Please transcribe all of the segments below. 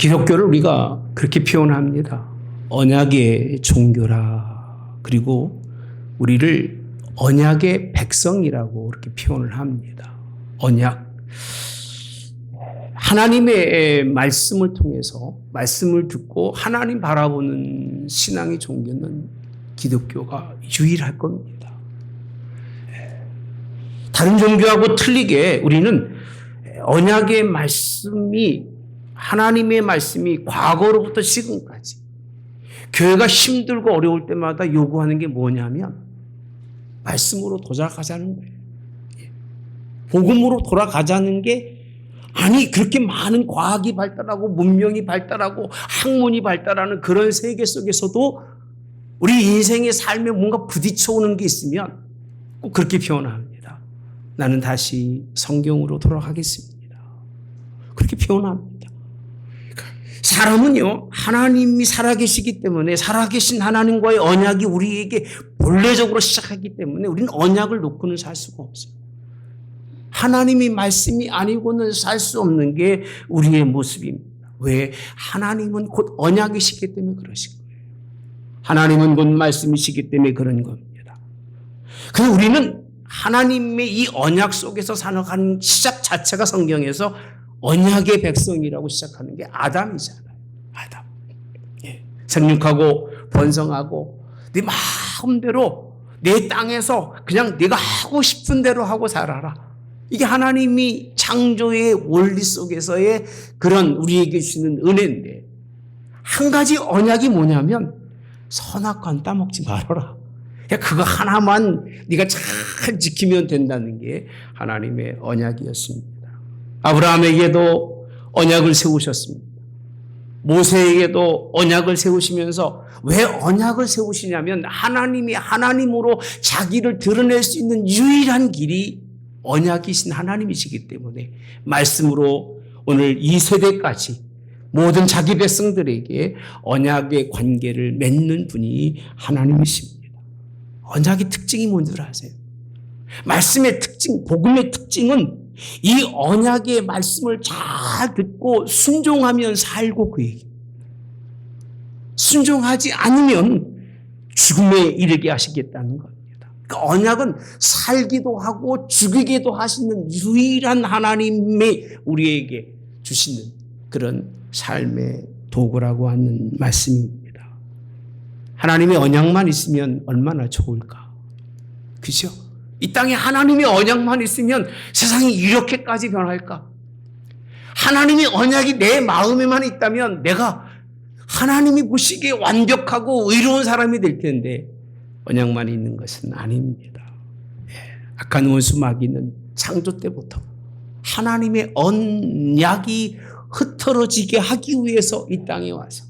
기독교를 우리가 그렇게 표현합니다. 언약의 종교라. 그리고 우리를 언약의 백성이라고 그렇게 표현을 합니다. 언약. 하나님의 말씀을 통해서 말씀을 듣고 하나님 바라보는 신앙의 종교는 기독교가 유일할 겁니다. 다른 종교하고 틀리게 우리는 언약의 말씀이 하나님의 말씀이 과거로부터 지금까지 교회가 힘들고 어려울 때마다 요구하는 게 뭐냐면 말씀으로 돌아가자는 거예요. 복음으로 돌아가자는 게 아니 그렇게 많은 과학이 발달하고 문명이 발달하고 학문이 발달하는 그런 세계 속에서도 우리 인생의 삶에 뭔가 부딪혀오는 게 있으면 꼭 그렇게 표현합니다. 나는 다시 성경으로 돌아가겠습니다. 그렇게 표현합니다. 사람은요, 하나님이 살아계시기 때문에 살아계신 하나님과의 언약이 우리에게 본래적으로 시작하기 때문에 우리는 언약을 놓고는 살 수가 없어요. 하나님의 말씀이 아니고는 살 수 없는 게 우리의 모습입니다. 왜? 하나님은 곧 언약이시기 때문에 그러신 거예요. 하나님은 곧 말씀이시기 때문에 그런 겁니다. 그래서 우리는 하나님의 이 언약 속에서 살아가는 시작 자체가 성경에서 언약의 백성이라고 시작하는 게 아담이잖아요. 아담. 예. 생육하고 번성하고 네 마음대로 내 땅에서 그냥 네가 하고 싶은 대로 하고 살아라. 이게 하나님이 창조의 원리 속에서의 그런 우리에게 주시는 은혜인데 한 가지 언약이 뭐냐면 선악과는 따먹지 말아라. 그거 하나만 네가 잘 지키면 된다는 게 하나님의 언약이었습니다. 아브라함에게도 언약을 세우셨습니다. 모세에게도 언약을 세우시면서 왜 언약을 세우시냐면 하나님이 하나님으로 자기를 드러낼 수 있는 유일한 길이 언약이신 하나님이시기 때문에 말씀으로 오늘 이 세대까지 모든 자기 백성들에게 언약의 관계를 맺는 분이 하나님이십니다. 언약의 특징이 뭔지 아세요? 말씀의 특징, 복음의 특징은 이 언약의 말씀을 잘 듣고 순종하면 살고 그 얘기. 순종하지 않으면 죽음에 이르게 하시겠다는 겁니다. 그 언약은 살기도 하고 죽이기도 하시는 유일한 하나님의 우리에게 주시는 그런 삶의 도구라고 하는 말씀입니다. 하나님의 언약만 있으면 얼마나 좋을까? 그죠? 이 땅에 하나님의 언약만 있으면 세상이 이렇게까지 변할까? 하나님의 언약이 내 마음에만 있다면 내가 하나님이 보시기에 완벽하고 의로운 사람이 될 텐데 언약만 있는 것은 아닙니다. 악한 원수 마귀는 창조 때부터 하나님의 언약이 흐트러지게 하기 위해서 이 땅에 와서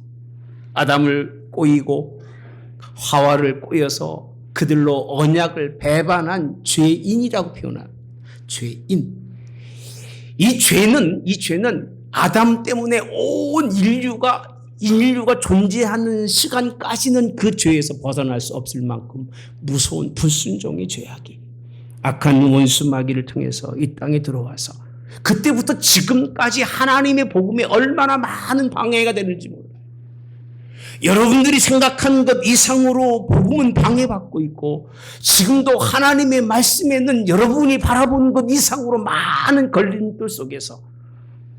아담을 꼬이고 하와를 꼬여서 그들로 언약을 배반한 죄인이라고 표현합니다. 죄인. 이 죄는 아담 때문에 온 인류가 존재하는 시간까지는 그 죄에서 벗어날 수 없을 만큼 무서운 불순종의 죄악이 악한 원수 마귀를 통해서 이 땅에 들어와서 그때부터 지금까지 하나님의 복음에 얼마나 많은 방해가 되는지 몰라요. 여러분들이 생각하는 것 이상으로 복음은 방해받고 있고 지금도 하나님의 말씀에는 여러분이 바라보는 것 이상으로 많은 걸림돌 속에서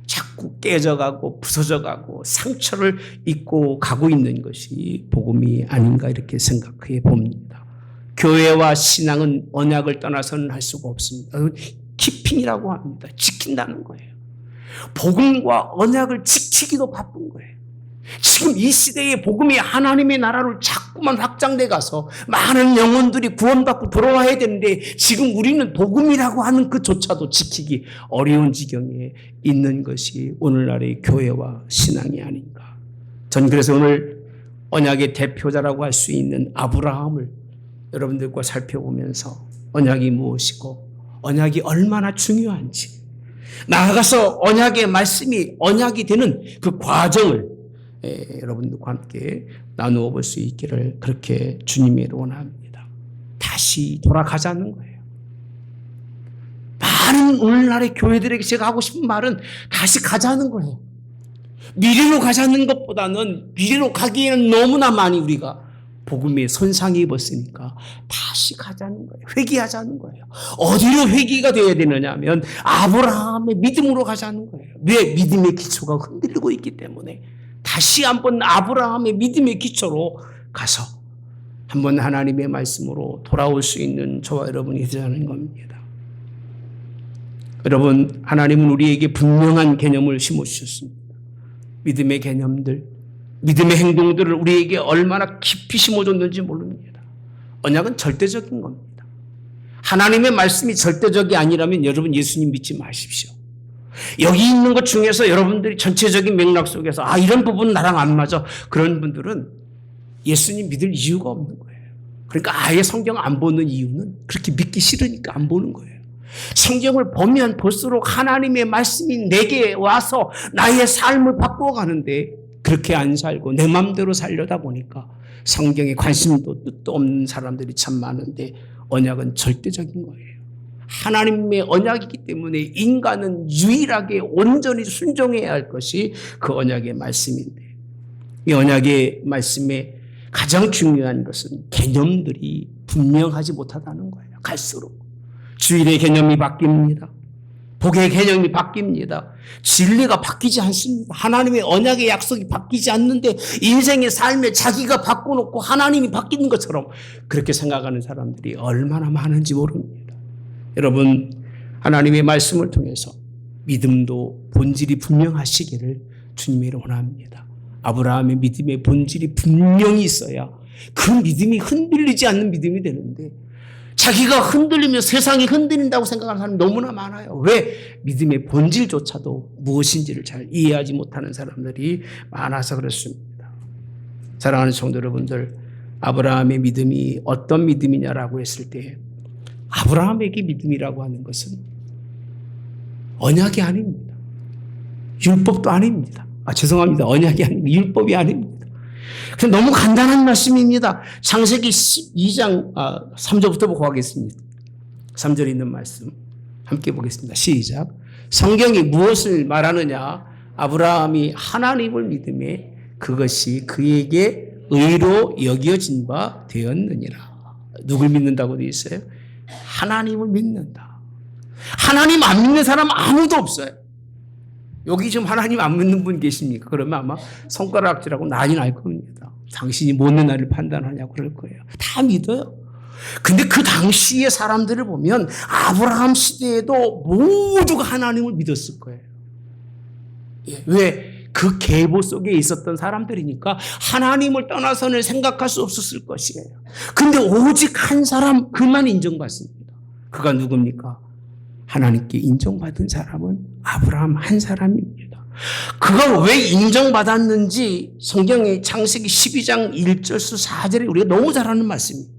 자꾸 깨져가고 부서져가고 상처를 입고 가고 있는 것이 복음이 아닌가 이렇게 생각해 봅니다. 교회와 신앙은 언약을 떠나서는 할 수가 없습니다. 키핑이라고 합니다. 지킨다는 거예요. 복음과 언약을 지키기도 바쁜 거예요. 지금 이 시대에 복음이 하나님의 나라로 자꾸만 확장돼 가서 많은 영혼들이 구원받고 돌아와야 되는데 지금 우리는 복음이라고 하는 그조차도 지키기 어려운 지경에 있는 것이 오늘날의 교회와 신앙이 아닌가. 전 그래서 오늘 언약의 대표자라고 할 수 있는 아브라함을 여러분들과 살펴보면서 언약이 무엇이고 언약이 얼마나 중요한지 나아가서 언약의 말씀이 언약이 되는 그 과정을 여러분들과 함께 나누어 볼 수 있기를 그렇게 주님이 원합니다. 다시 돌아가자는 거예요. 많은 오늘날의 교회들에게 제가 하고 싶은 말은 다시 가자는 거예요. 미래로 가자는 것보다는 미래로 가기에는 너무나 많이 우리가 복음에 손상이 입었으니까 다시 가자는 거예요. 회개하자는 거예요. 어디로 회개가 되어야 되느냐 하면 아브라함의 믿음으로 가자는 거예요. 왜? 믿음의 기초가 흔들리고 있기 때문에 다시 한번 아브라함의 믿음의 기초로 가서 한번 하나님의 말씀으로 돌아올 수 있는 저와 여러분이 되자는 겁니다. 여러분, 하나님은 우리에게 분명한 개념을 심어주셨습니다. 믿음의 개념들, 믿음의 행동들을 우리에게 얼마나 깊이 심어줬는지 모릅니다. 언약은 절대적인 겁니다. 하나님의 말씀이 절대적이 아니라면 여러분 예수님 믿지 마십시오. 여기 있는 것 중에서 여러분들이 전체적인 맥락 속에서 이런 부분은 나랑 안 맞아. 그런 분들은 예수님 믿을 이유가 없는 거예요. 그러니까 아예 성경 안 보는 이유는 그렇게 믿기 싫으니까 안 보는 거예요. 성경을 보면 볼수록 하나님의 말씀이 내게 와서 나의 삶을 바꾸어 가는데 그렇게 안 살고 내 마음대로 살려다 보니까 성경에 관심도 뜻도 없는 사람들이 참 많은데 언약은 절대적인 거예요. 하나님의 언약이기 때문에 인간은 유일하게 온전히 순종해야 할 것이 그 언약의 말씀인데 이 언약의 말씀에 가장 중요한 것은 개념들이 분명하지 못하다는 거예요. 갈수록 주일의 개념이 바뀝니다. 복의 개념이 바뀝니다. 진리가 바뀌지 않습니다. 하나님의 언약의 약속이 바뀌지 않는데 인생의 삶에 자기가 바꿔놓고 하나님이 바뀌는 것처럼 그렇게 생각하는 사람들이 얼마나 많은지 모릅니다. 여러분, 하나님의 말씀을 통해서 믿음도 본질이 분명하시기를 주님이 원합니다. 아브라함의 믿음의 본질이 분명히 있어야 그 믿음이 흔들리지 않는 믿음이 되는데 자기가 흔들리면 세상이 흔들린다고 생각하는 사람이 너무나 많아요. 왜? 믿음의 본질조차도 무엇인지를 잘 이해하지 못하는 사람들이 많아서 그렇습니다. 사랑하는 성도 여러분들, 아브라함의 믿음이 어떤 믿음이냐라고 했을 때 아브라함에게 믿음이라고 하는 것은 언약이 아닙니다. 율법도 아닙니다. 죄송합니다. 언약이 아닙니다. 율법이 아닙니다. 너무 간단한 말씀입니다. 창세기 12장 3절부터 보고 하겠습니다. 3절에 있는 말씀 함께 보겠습니다. 시작. 성경이 무엇을 말하느냐? 아브라함이 하나님을 믿음에 그것이 그에게 의로 여겨진 바 되었느니라. 누굴 믿는다고 되어 있어요? 하나님을 믿는다. 하나님 안 믿는 사람 아무도 없어요. 여기 지금 하나님 안 믿는 분 계십니까? 그러면 아마 손가락질하고 난리 날 겁니다. 당신이 못된 나를 판단하냐고 그럴 거예요. 다 믿어요. 근데 그 당시의 사람들을 보면 아브라함 시대에도 모두가 하나님을 믿었을 거예요. 왜? 그 계보 속에 있었던 사람들이니까 하나님을 떠나서는 생각할 수 없었을 것이에요. 근데 오직 한 사람, 그만 인정받습니다. 그가 누굽니까? 하나님께 인정받은 사람은 아브라함 한 사람입니다. 그가 왜 인정받았는지 성경의 창세기 12장 1절수 4절에 우리가 너무 잘 아는 말씀입니다.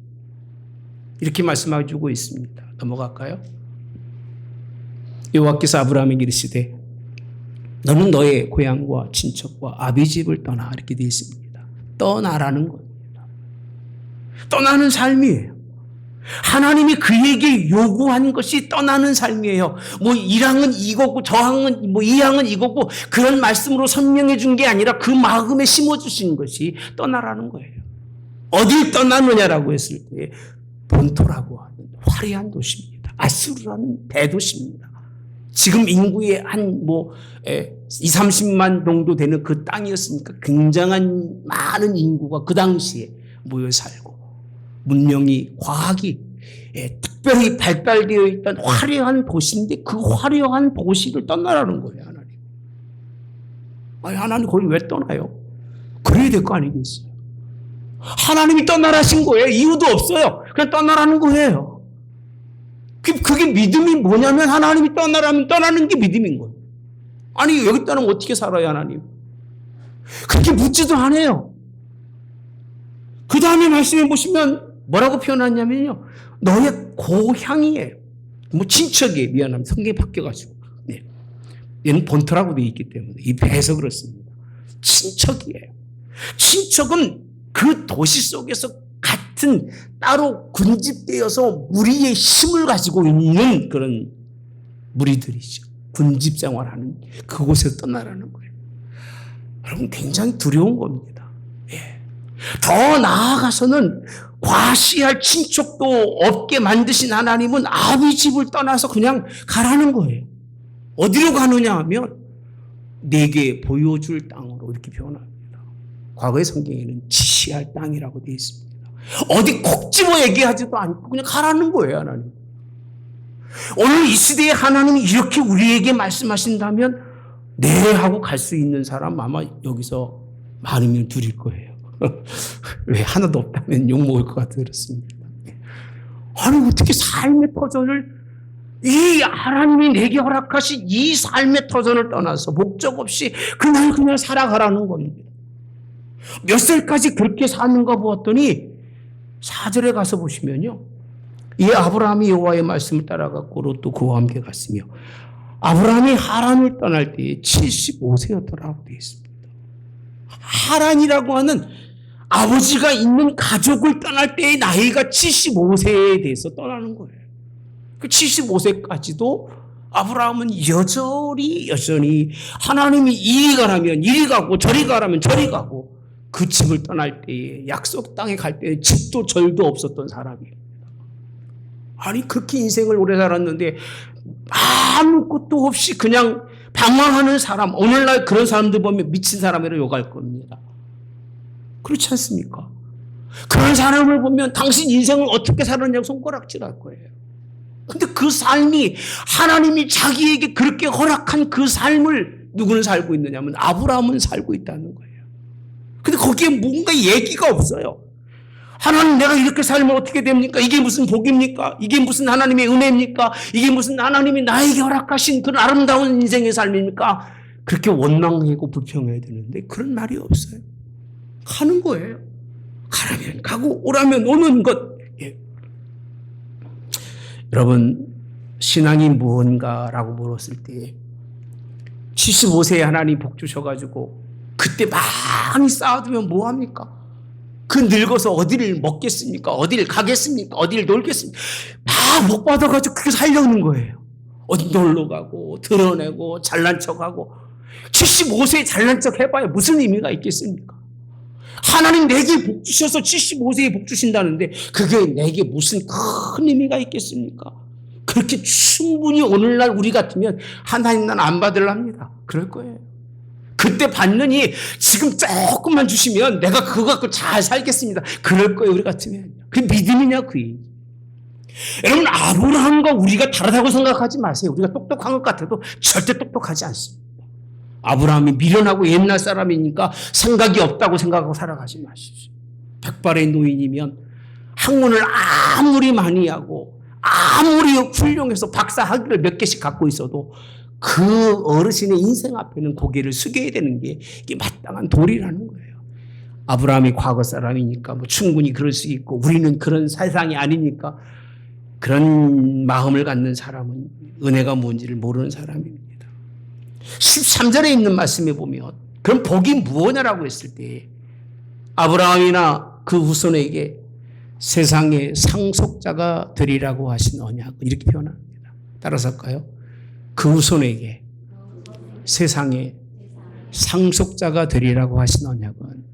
이렇게 말씀해주고 있습니다. 넘어갈까요? 여호와께서 아브라함에게 이르시되 너는 너의 고향과 친척과 아비 집을 떠나 이렇게 되어 있습니다. 떠나라는 겁니다. 떠나는 삶이에요. 하나님이 그에게 요구한 것이 떠나는 삶이에요. 뭐 1항은 이거고 저항은 뭐 2항은 이거고 그런 말씀으로 설명해 준 게 아니라 그 마음에 심어 주신 것이 떠나라는 거예요. 어딜 떠나느냐라고 했을 때 본토라고 하는 화려한 도시입니다. 아수르라는 대도시입니다. 지금 인구의 한 20-30만 정도 되는 그 땅이었으니까 굉장한 많은 인구가 그 당시에 모여 살고 문명이, 과학이 특별히 발달되어 있던 화려한 도시인데 그 화려한 도시를 떠나라는 거예요, 하나님. 하나님 거기 왜 떠나요? 그래야 될 거 아니겠어요? 하나님이 떠나라신 거예요. 이유도 없어요. 그냥 떠나라는 거예요. 그게 믿음이 뭐냐면 하나님이 떠나라면 떠나는 게 믿음인 거예요. 아니, 여기 떠나면 어떻게 살아요, 하나님? 그렇게 묻지도 않아요. 그 다음에 말씀해 보시면 뭐라고 표현하냐면요. 너의 고향이에요. 친척이에요. 미안합니다. 성경이 바뀌어가지고. 네. 얘는 본토라고 되어 있기 때문에 이 배에서 그렇습니다. 친척이에요. 친척은 그 도시 속에서 같은 따로 군집되어서 무리의 힘을 가지고 있는 그런 무리들이죠. 군집 생활하는 그곳에서 떠나라는 거예요. 여러분 굉장히 두려운 겁니다. 예. 더 나아가서는 과시할 친척도 없게 만드신 하나님은 아비 집을 떠나서 그냥 가라는 거예요. 어디로 가느냐 하면 내게 보여줄 땅으로 이렇게 표현합니다. 과거의 성경에는 지시할 땅이라고 되어 있습니다. 어디 콕 집어 얘기하지도 않고 그냥 가라는 거예요, 하나님. 오늘 이 시대에 하나님이 이렇게 우리에게 말씀하신다면 네 하고 갈 수 있는 사람 아마 여기서 많으면 둘일 거예요. 왜 하나도 없다면 욕먹을 것 같아 그렇습니다. 아니 어떻게 삶의 터전을 이 하나님이 내게 허락하신 이 삶의 터전을 떠나서 목적 없이 그날 살아가라는 겁니다. 몇 살까지 그렇게 사는가 보았더니 4절에 가서 보시면요. 이 아브라함이 여호와의 말씀을 따라갔고 롯도 그와 함께 갔으며 아브라함이 하란을 떠날 때에 75세였더라고 되어 있습니다. 하란이라고 하는 아버지가 있는 가족을 떠날 때의 나이가 75세에 대해서 떠나는 거예요. 그 75세까지도 아브라함은 여전히 하나님이 이리 가라면 이리 가고 저리 가라면 저리 가고 그 집을 떠날 때에 약속 땅에 갈 때에 집도 절도 없었던 사람이에요. 아니 그렇게 인생을 오래 살았는데 아무것도 없이 그냥 방황하는 사람, 오늘날 그런 사람들 보면 미친 사람이라고 욕할 겁니다. 그렇지 않습니까? 그런 사람을 보면 당신 인생을 어떻게 살았냐고 손가락질할 거예요. 근데 그 삶이 하나님이 자기에게 그렇게 허락한 그 삶을 누구는 살고 있느냐면 아브라함은 살고 있다는 거예요. 근데 거기에 뭔가 얘기가 없어요. 하나님 내가 이렇게 살면 어떻게 됩니까? 이게 무슨 복입니까? 이게 무슨 하나님의 은혜입니까? 이게 무슨 하나님이 나에게 허락하신 그런 아름다운 인생의 삶입니까? 그렇게 원망하고 불평해야 되는데 그런 말이 없어요. 가는 거예요. 가라면 가고 오라면 오는 것. 예. 여러분 신앙이 무언가라고 물었을 때 75세에 하나님 복 주셔가지고 그때 많이 쌓아두면 뭐합니까? 그 늙어서 어디를 먹겠습니까? 어디를 가겠습니까? 어디를 놀겠습니까? 다 못 받아가지고 그렇게 살려는 거예요. 어디 놀러 가고 드러내고 잘난 척하고 75세에 잘난 척 해봐야 무슨 의미가 있겠습니까? 하나님 내게 복 주셔서 75세에 복 주신다는데 그게 내게 무슨 큰 의미가 있겠습니까? 그렇게 충분히 오늘날 우리 같으면 하나님 난 안 받으랍니다. 그럴 거예요. 그때 받느니 지금 조금만 주시면 내가 그거 갖고 잘 살겠습니다. 그럴 거예요. 우리 같으면. 그게 믿음이냐 그 얘기. 여러분 아브라함과 우리가 다르다고 생각하지 마세요. 우리가 똑똑한 것 같아도 절대 똑똑하지 않습니다. 아브라함이 미련하고 옛날 사람이니까 생각이 없다고 생각하고 살아가지 마십시오. 백발의 노인이면 학문을 아무리 많이 하고 아무리 훌륭해서 박사 학위를 몇 개씩 갖고 있어도 그 어르신의 인생 앞에는 고개를 숙여야 되는 게 이게 마땅한 도리라는 거예요. 아브라함이 과거 사람이니까 뭐 충분히 그럴 수 있고 우리는 그런 세상이 아니니까 그런 마음을 갖는 사람은 은혜가 뭔지를 모르는 사람입니다. 13절에 있는 말씀에 보면 그럼 복이 무엇이냐라고 했을 때 아브라함이나 그 후손에게 세상의 상속자가 되리라고 하신 언약 이렇게 표현합니다. 따라서 할까요? 그 후손에게 세상의 상속자가 되리라고 하신 언약은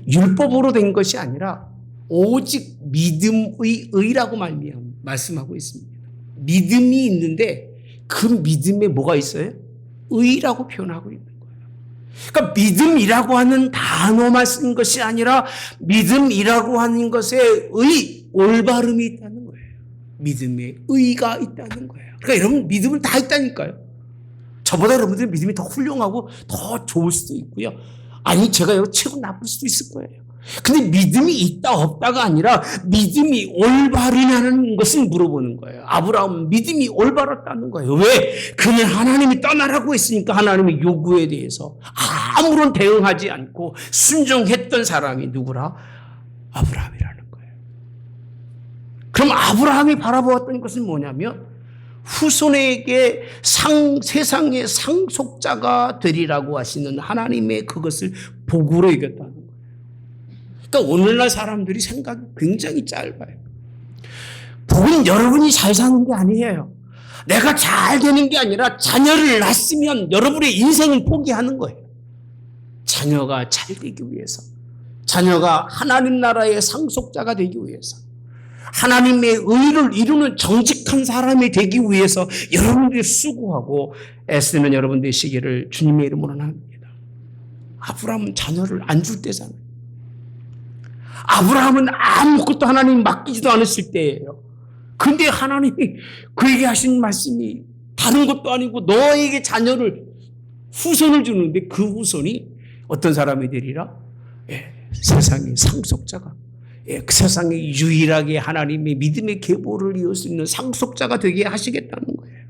율법으로 된 것이 아니라 오직 믿음의 의라고 말씀하고 있습니다. 믿음이 있는데 그 믿음에 뭐가 있어요? 의라고 표현하고 있는 거예요. 그러니까 믿음이라고 하는 단어만 쓴 것이 아니라 믿음이라고 하는 것에 올바름이 있다는 거예요. 믿음에 의가 있다는 거예요. 그러니까 여러분 믿음은 다 있다니까요. 저보다 여러분들 믿음이 더 훌륭하고 더 좋을 수도 있고요. 아니 제가 최고 나쁠 수도 있을 거예요. 근데 믿음이 있다 없다가 아니라 믿음이 올바르냐는 것을 물어보는 거예요. 아브라함은 믿음이 올바랐다는 거예요. 왜? 그는 하나님이 떠나라고 했으니까 하나님의 요구에 대해서 아무런 대응하지 않고 순종했던 사람이 누구라? 아브라함이라는 거예요. 그럼 아브라함이 바라보았던 것은 뭐냐면 후손에게 세상의 상속자가 되리라고 하시는 하나님의 그것을 복으로 여겼다는 거예요. 그러니까 오늘날 사람들이 생각이 굉장히 짧아요. 복은 여러분이 잘 사는 게 아니에요. 내가 잘 되는 게 아니라 자녀를 낳았으면 여러분의 인생을 포기하는 거예요. 자녀가 잘 되기 위해서, 자녀가 하나님 나라의 상속자가 되기 위해서, 하나님의 의를 이루는 정직한 사람이 되기 위해서 여러분들이 수고하고 애쓰는 여러분 되시기를 주님의 이름으로 합니다. 아브라함은 자녀를 안 줄 때잖아요. 아브라함은 아무것도 하나님 맡기지도 않았을 때예요. 근데 하나님이 그에게 하신 말씀이 다른 것도 아니고 너에게 자녀를, 후손을 주는데 그 후손이 어떤 사람이 되리라? 세상의 상속자가, 그 세상에 유일하게 하나님의 믿음의 계보를 이을 수 있는 상속자가 되게 하시겠다는 거예요.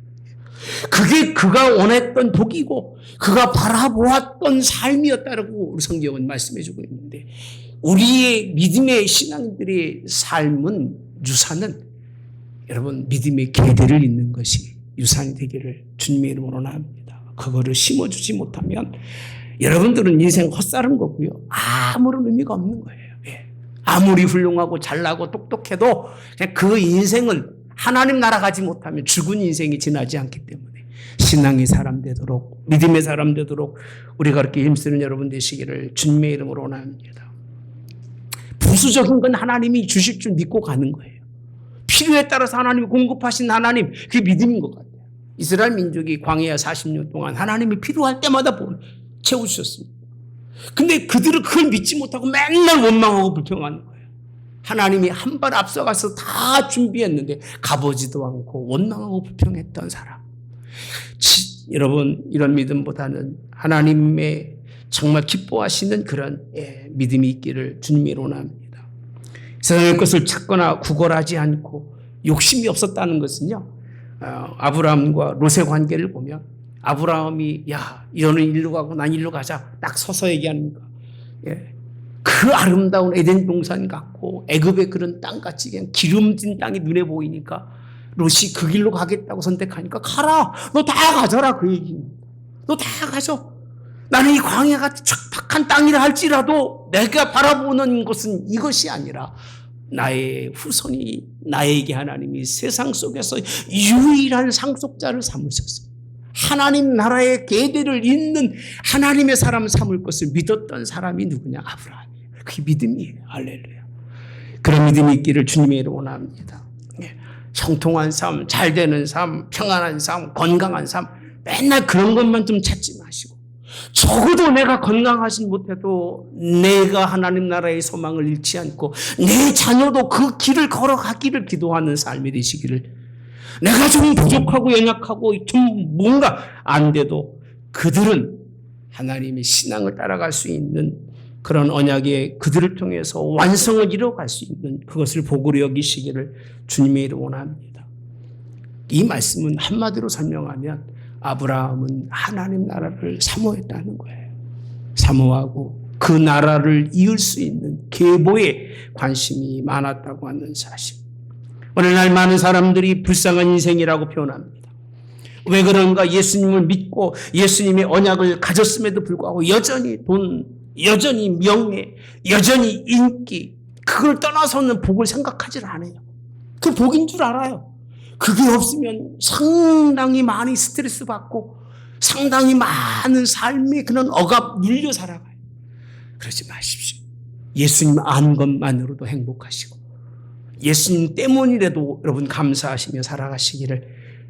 그게 그가 원했던 복이고 그가 바라보았던 삶이었다라고 우리 성경은 말씀해주고 있는데, 우리의 믿음의 신앙들의 삶은, 유산은 여러분 믿음의 계대를 잇는 것이 유산이 되기를 주님의 이름으로 나옵니다. 그거를 심어주지 못하면 여러분들은 인생 헛살은 거고요, 아무런 의미가 없는 거예요. 아무리 훌륭하고 잘나고 똑똑해도 그냥 그 인생은 하나님 나라 가지 못하면 죽은 인생이 지나지 않기 때문에 신앙의 사람 되도록, 믿음의 사람 되도록 우리가 그렇게 힘쓰는 여러분 되시기를 주님의 이름으로 원합니다. 부수적인 건 하나님이 주실 줄 믿고 가는 거예요. 필요에 따라서 하나님이 공급하신 하나님, 그게 믿음인 것 같아요. 이스라엘 민족이 광야 40년 동안 하나님이 필요할 때마다 채워주셨습니다. 근데 그들은 그걸 믿지 못하고 맨날 원망하고 불평하는 거예요. 하나님이 한 발 앞서가서 다 준비했는데 가보지도 않고 원망하고 불평했던 사람. 여러분, 이런 믿음보다는 하나님의 정말 기뻐하시는 그런 믿음이 있기를 주님이 원합니다. 세상의 것을 찾거나 구걸하지 않고 욕심이 없었다는 것은요, 아브라함과 롯의 관계를 보면 아브라함이 너는 일로 가고 난 일로 가자 딱 서서 얘기하는 거. 그 아름다운 에덴 동산 같고 애굽의 그런 땅같이 그냥 기름진 땅이 눈에 보이니까 롯이 그 길로 가겠다고 선택하니까 가라, 너 다 가져라, 그 얘기입니다. 너 다 가져. 나는 이 광야가 척박한 땅이라 할지라도 내가 바라보는 것은 이것이 아니라 나의 후손이, 나에게 하나님이 세상 속에서 유일한 상속자를 삼으셨어요. 하나님 나라의 계대를 잇는 하나님의 사람 삼을 것을 믿었던 사람이 누구냐? 아브라함이에요. 그게 믿음이에요. 할렐루야. 그런 믿음이 있기를 주님의 이름으로 원합니다. 형통한 삶, 잘 되는 삶, 평안한 삶, 건강한 삶, 맨날 그런 것만 좀 찾지 마시고, 적어도 내가 건강하지 못해도 내가 하나님 나라의 소망을 잃지 않고 내 자녀도 그 길을 걸어가기를 기도하는 삶이 되시기를, 내가 좀 부족하고 연약하고 좀 뭔가 안 돼도 그들은 하나님의 신앙을 따라갈 수 있는 그런 언약에 그들을 통해서 완성을 이뤄갈 수 있는 그것을 복으로 여기시기를 주님의 이름으로 원합니다. 이 말씀은 한마디로 설명하면 아브라함은 하나님 나라를 사모했다는 거예요. 사모하고 그 나라를 이을 수 있는 계보에 관심이 많았다고 하는 사실. 오늘날 많은 사람들이 불쌍한 인생이라고 표현합니다. 왜 그런가? 예수님을 믿고 예수님의 언약을 가졌음에도 불구하고 여전히 돈, 여전히 명예, 여전히 인기, 그걸 떠나서는 복을 생각하지 않아요. 그 복인 줄 알아요. 그게 없으면 상당히 많이 스트레스 받고 상당히 많은 삶의 그런 억압 눌려 살아가요. 그러지 마십시오. 예수님 아는 것만으로도 행복하시고 예수님 때문이라도 여러분 감사하시며 살아가시기를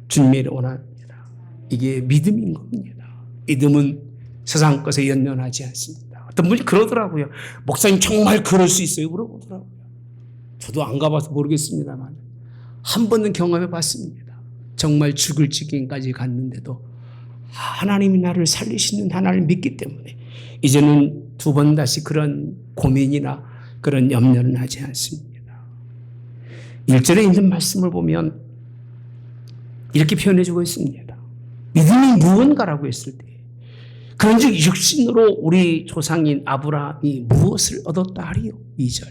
주님의 원합니다. 이게 믿음인 겁니다. 믿음은 세상 것에 연연하지 않습니다. 어떤 분이 그러더라고요. 목사님 정말 그럴 수 있어요? 물어보더라고요. 저도 안 가봐서 모르겠습니다만 한 번은 경험해 봤습니다. 정말 죽을 지경까지 갔는데도 하나님이 나를 살리시는 하나님을 믿기 때문에 이제는 두 번 다시 그런 고민이나 그런 염려는 하지 않습니다. 1절에 있는 말씀을 보면 이렇게 표현해주고 있습니다. 믿음이 무언가라고 했을 때 그런즉 육신으로 우리 조상인 아브라함이 무엇을 얻었다 하리요? 2절.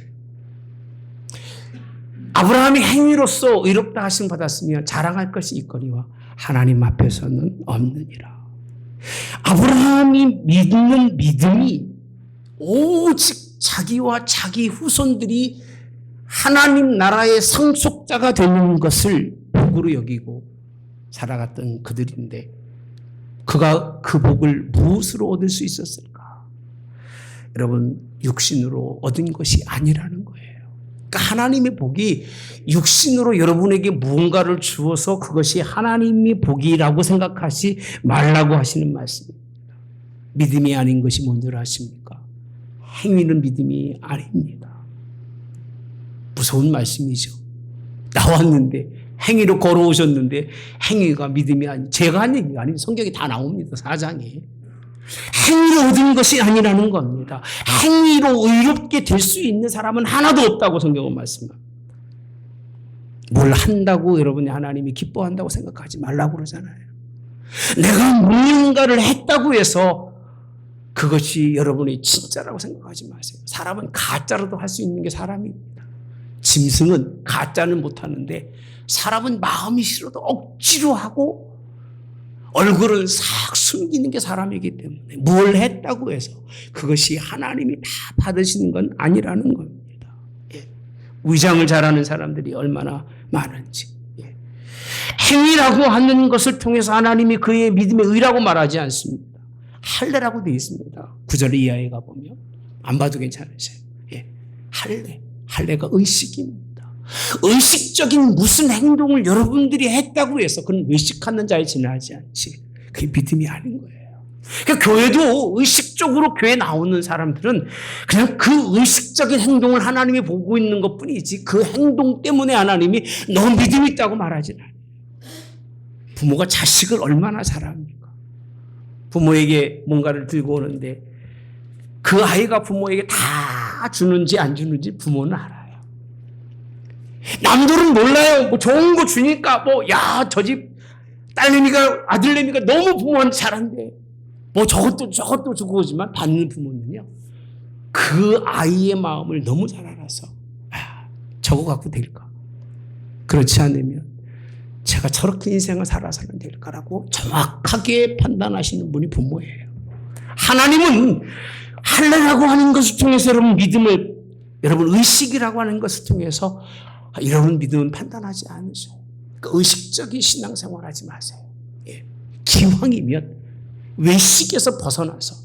아브라함이 행위로서 의롭다 하심 받았으며 자랑할 것이 있거니와 하나님 앞에서는 없느니라. 아브라함이 믿는 믿음이 오직 자기와 자기 후손들이 하나님 나라의 상속자가 되는 것을 복으로 여기고 살아갔던 그들인데 그가 그 복을 무엇으로 얻을 수 있었을까? 여러분, 육신으로 얻은 것이 아니라는 거예요. 그러니까 하나님의 복이 육신으로 여러분에게 무언가를 주어서 그것이 하나님의 복이라고 생각하지 말라고 하시는 말씀입니다. 믿음이 아닌 것이 뭔 줄 아십니까? 행위는 믿음이 아닙니다. 무서운 말씀이죠. 나왔는데 행위로 걸어오셨는데 행위가 믿음이 아니, 제가 한 얘기가 아니고 성경에 다 나옵니다. 4장에. 행위로 얻은 것이 아니라는 겁니다. 행위로 의롭게 될 수 있는 사람은 하나도 없다고 성경은 말씀합니다. 뭘 한다고 여러분이 하나님이 기뻐한다고 생각하지 말라고 그러잖아요. 내가 무언가를 했다고 해서 그것이 여러분이 진짜라고 생각하지 마세요. 사람은 가짜로도 할 수 있는 게 사람입니다. 짐승은 가짜는 못하는데 사람은 마음이 싫어도 억지로 하고 얼굴을 싹 숨기는 게 사람이기 때문에 뭘 했다고 해서 그것이 하나님이 다 받으시는 건 아니라는 겁니다. 예. 위장을 잘하는 사람들이 얼마나 많은지. 예. 행위라고 하는 것을 통해서 하나님이 그의 믿음의 의라고 말하지 않습니다. 할례라고 되어 있습니다. 9절 이하에 가보면 안 봐도 괜찮으세요. 예. 할례가 의식입니다. 의식적인 무슨 행동을 여러분들이 했다고 해서 그건 의식하는 자에 지나지 않지. 그게 믿음이 아닌 거예요. 그러니까 교회도 의식적으로 교회 나오는 사람들은 그냥 그 의식적인 행동을 하나님이 보고 있는 것 뿐이지 그 행동 때문에 하나님이 너 믿음 있다고 말하지 않아요. 부모가 자식을 얼마나 사랑합니까? 부모에게 뭔가를 들고 오는데 그 아이가 부모에게 다 주는지 안 주는지 부모는 알아요. 남들은 몰라요. 뭐 좋은 거 주니까 저 집 딸내미가 아들내미가 너무 부모한테 잘한대. 뭐 저것도 주고 오지만 받는 부모는요. 그 아이의 마음을 너무 잘 알아서 저거 갖고 될까? 그렇지 않으면 제가 저렇게 인생을 살아서는 될까라고 정확하게 판단하시는 분이 부모예요. 하나님은 할례라고 하는 것을 통해서 여러분 믿음을 여러분 의식이라고 하는 것을 통해서 여러분 믿음은 판단하지 않으셔. 그러니까 의식적인 신앙생활 하지 마세요. 예. 기왕이면 외식에서 벗어나서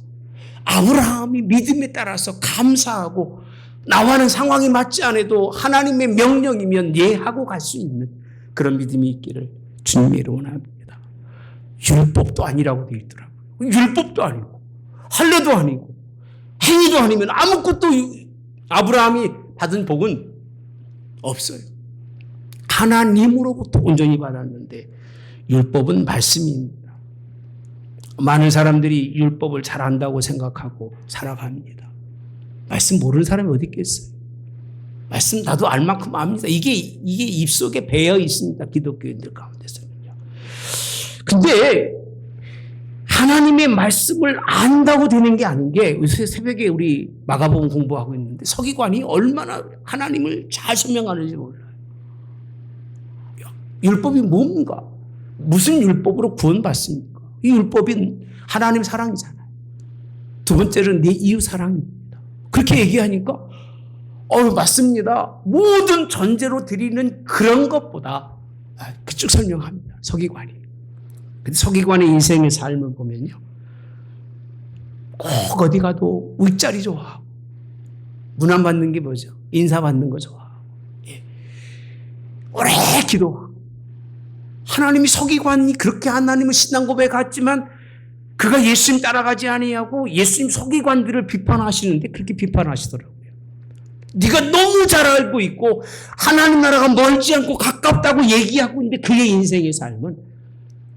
아브라함이 믿음에 따라서 감사하고 나와는 상황이 맞지 않아도 하나님의 명령이면 예하고 갈 수 있는 그런 믿음이 있기를 주님의 이름으로 원합니다. 율법도 아니라고 되어 있더라고요. 율법도 아니고 할례도 아니고 행위도 아니면 아무것도 아브라함이 받은 복은 없어요. 하나님으로부터 온전히 받았는데 율법은 말씀입니다. 많은 사람들이 율법을 잘한다고 생각하고 살아갑니다. 말씀 모르는 사람이 어디 있겠어요? 말씀 나도 알 만큼 압니다. 이게 입속에 배어 있습니다. 기독교인들 가운데서는요. 근데 하나님의 말씀을 안다고 되는 게 아닌 게 새벽에 우리 마가복음 공부하고 있는데 서기관이 얼마나 하나님을 잘 설명하는지 몰라요. 율법이 뭡니까? 무슨 율법으로 구원받습니까? 이 율법은 하나님 사랑이잖아요. 두 번째는 내 이웃 사랑입니다. 그렇게 얘기하니까 맞습니다. 모든 전제로 드리는 그런 것보다 그쪽 설명합니다. 서기관이. 근데 서기관의 인생의 삶을 보면요. 꼭 어디 가도 윗자리 좋아하고 문안 받는 게 뭐죠? 인사 받는 거 좋아하고 오래 기도하고 하나님이 서기관이 그렇게 하나님을 신앙 고백했지만 그가 예수님 따라가지 아니하고 예수님 서기관들을 비판하시는데 그렇게 비판하시더라고요. 네가 너무 잘 알고 있고 하나님 나라가 멀지 않고 가깝다고 얘기하고 있는데 그의 인생의 삶은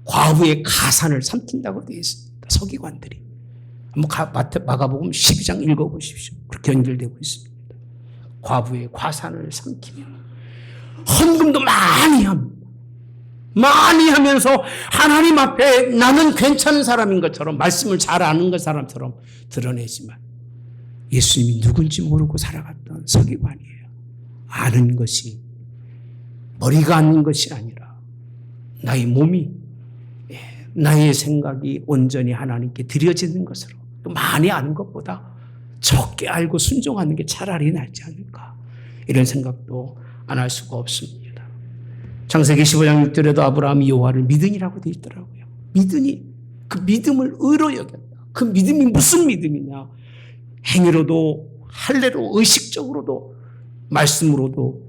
과부의 가산을 삼킨다고 되어 있습니다. 서기관들이. 한번 마가복음 12장 읽어보십시오. 그렇게 연결되고 있습니다. 과부의 과산을 삼키며 헌금도 많이 합니다. 많이 하면서 하나님 앞에 나는 괜찮은 사람인 것처럼 말씀을 잘 아는 것 사람처럼 드러내지만 예수님이 누군지 모르고 살아갔던 서기관이에요. 아는 것이 머리가 아는 것이 아니라 나의 몸이 나의 생각이 온전히 하나님께 드려지는 것으로 또 많이 아는 것보다 적게 알고 순종하는 게 차라리 낫지 않을까 이런 생각도 안 할 수가 없습니다. 창세기 15장 6절에도 아브라함이 여호와를 믿으니라고 되어 있더라고요. 믿으니 그 믿음을 의로 여겼다. 그 믿음이 무슨 믿음이냐? 행위로도 할례로 의식적으로도 말씀으로도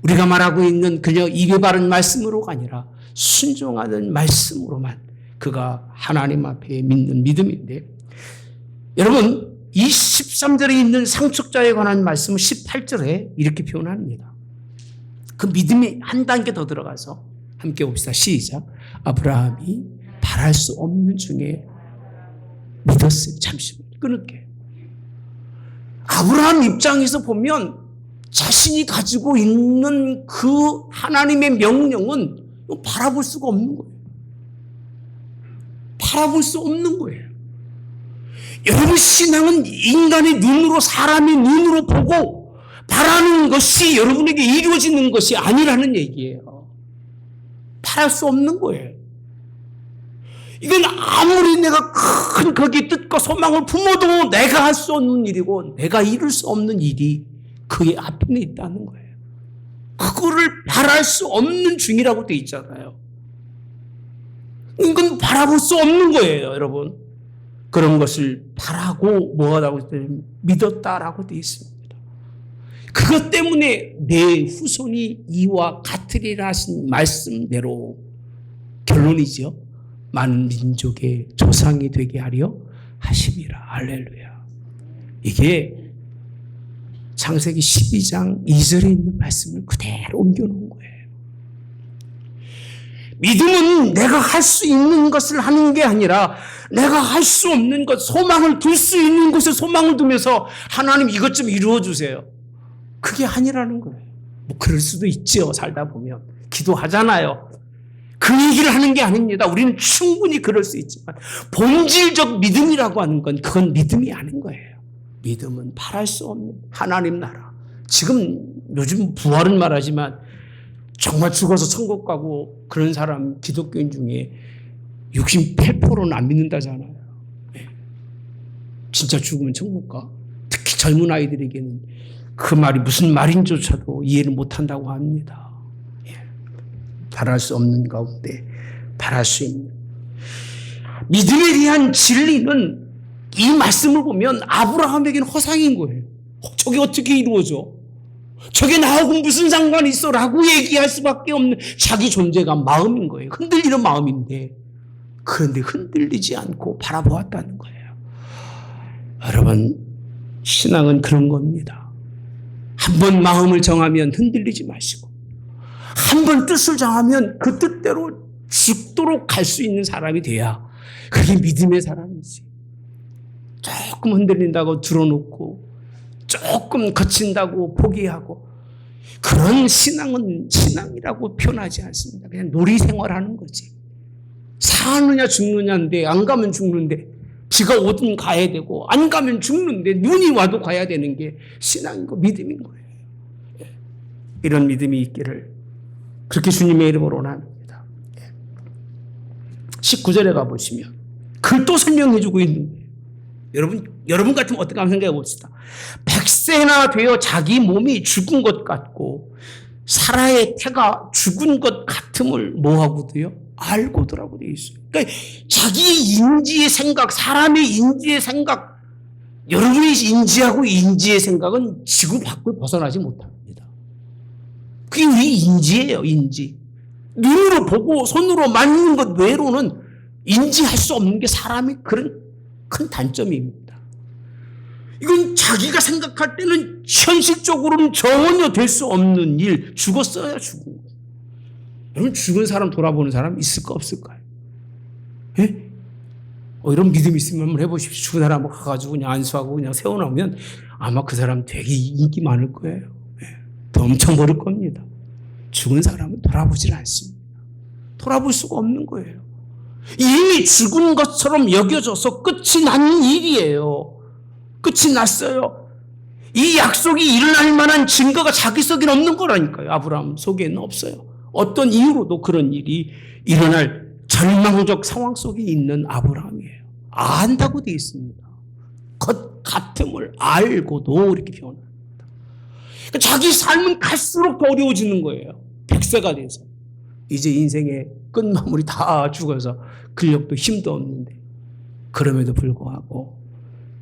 우리가 말하고 있는 그냥 입에 바른 말씀으로가 아니라 순종하는 말씀으로만 그가 하나님 앞에 믿는 믿음인데, 여러분 이 13절에 있는 상속자에 관한 말씀을 18절에 이렇게 표현합니다. 그 믿음이 한 단계 더 들어가서 함께 봅시다. 시작. 아브라함이 바랄 수 없는 중에 믿었어요. 잠시만 끊을게. 아브라함 입장에서 보면 자신이 가지고 있는 그 하나님의 명령은 바라볼 수가 없는 거예요. 바라볼 수 없는 거예요. 여러분, 신앙은 인간의 눈으로, 사람의 눈으로 보고 바라는 것이 여러분에게 이루어지는 것이 아니라는 얘기예요. 바랄 수 없는 거예요. 이건 아무리 내가 큰 거기에 뜻과 소망을 품어도 내가 할 수 없는 일이고 내가 이룰 수 없는 일이 그의 앞에 있다는 거예요. 그거를 바랄 수 없는 중이라고 돼 있잖아요. 이건 바라볼 수 없는 거예요, 여러분. 그런 것을 바라고 뭐하다고 믿었다라고 돼 있습니다. 그것 때문에 내 후손이 이와 같으리라 하신 말씀대로 결론이죠. 많은 민족의 조상이 되게 하려 하심이라. 할렐루야. 이게 창세기 12장 2절에 있는 말씀을 그대로 옮겨놓은 거예요. 믿음은 내가 할 수 있는 것을 하는 게 아니라 내가 할 수 없는 것, 소망을 둘 수 있는 곳에 소망을 두면서 하나님 이것 좀 이루어 주세요. 그게 아니라는 거예요. 뭐 그럴 수도 있죠. 살다 보면. 기도하잖아요. 그 얘기를 하는 게 아닙니다. 우리는 충분히 그럴 수 있지만 본질적 믿음이라고 하는 건 그건 믿음이 아닌 거예요. 믿음은 바랄 수 없는 하나님 나라. 지금 요즘 부활은 말하지만 정말 죽어서 천국 가고 그런 사람 기독교인 중에 68%는 안 믿는다잖아요. 진짜 죽으면 천국 가? 특히 젊은 아이들에게는 그 말이 무슨 말인조차도 이해를 못한다고 합니다. 바랄 수 없는 가운데 바랄 수 있는 믿음에 대한 진리는 이 말씀을 보면 아브라함에게는 허상인 거예요. 저게 어떻게 이루어져? 저게 나하고 무슨 상관이 있어? 라고 얘기할 수밖에 없는 자기 존재감, 마음인 거예요. 흔들리는 마음인데 그런데 흔들리지 않고 바라보았다는 거예요. 여러분, 신앙은 그런 겁니다. 한번 마음을 정하면 흔들리지 마시고 한번 뜻을 정하면 그 뜻대로 죽도록 갈 수 있는 사람이 돼야 그게 믿음의 사람이지. 조금 흔들린다고 들어놓고 조금 거친다고 포기하고 그런 신앙은 신앙이라고 표현하지 않습니다. 그냥 놀이생활하는 거지. 사느냐 죽느냐인데 안 가면 죽는데 비가 오든 가야 되고 안 가면 죽는데 눈이 와도 가야 되는 게 신앙이고 믿음인 거예요. 이런 믿음이 있기를 그렇게 주님의 이름으로 원합니다. 19절에 가보시면 그걸 또 설명해주고 있는 거예요. 여러분 같으면 어떻게 한번 생각해 봅시다. 100세나 되어 자기 몸이 죽은 것 같고 사라의 태가 죽은 것 같음을 뭐하고도요? 알고더라고 되어 있어요. 그러니까 자기의 인지의 생각, 사람의 인지의 생각, 여러분이 인지하고 인지의 생각은 지구 밖을 벗어나지 못합니다. 그게 우리 인지예요, 인지. 눈으로 보고 손으로 만지는 것 외로는 인지할 수 없는 게 사람의 그런 큰 단점입니다. 이건 자기가 생각할 때는 현실적으로는 전혀 될 수 없는 일, 죽었어야 죽은 거예요. 여러분, 죽은 사람 돌아보는 사람 있을까 없을까요? 예? 이런 믿음 있으면 한번 해보십시오. 죽은 사람 가가지고 그냥 안수하고 그냥 세워놓으면 아마 그 사람 되게 인기 많을 거예요. 예. 더 엄청 벌을 겁니다. 죽은 사람은 돌아보질 않습니다. 돌아볼 수가 없는 거예요. 이미 죽은 것처럼 여겨져서 끝이 난 일이에요. 끝이 났어요. 이 약속이 일어날 만한 증거가 자기 속에는 없는 거라니까요. 아브라함 속에는 없어요. 어떤 이유로도 그런 일이 일어날 절망적 상황 속에 있는 아브라함이에요. 안다고 되어 있습니다. 것 같음을 알고도 이렇게 표현합니다. 자기 삶은 갈수록 더 어려워지는 거예요. 100세가 돼서. 이제 인생의 끝마무리 다 죽어서 근력도 힘도 없는데 그럼에도 불구하고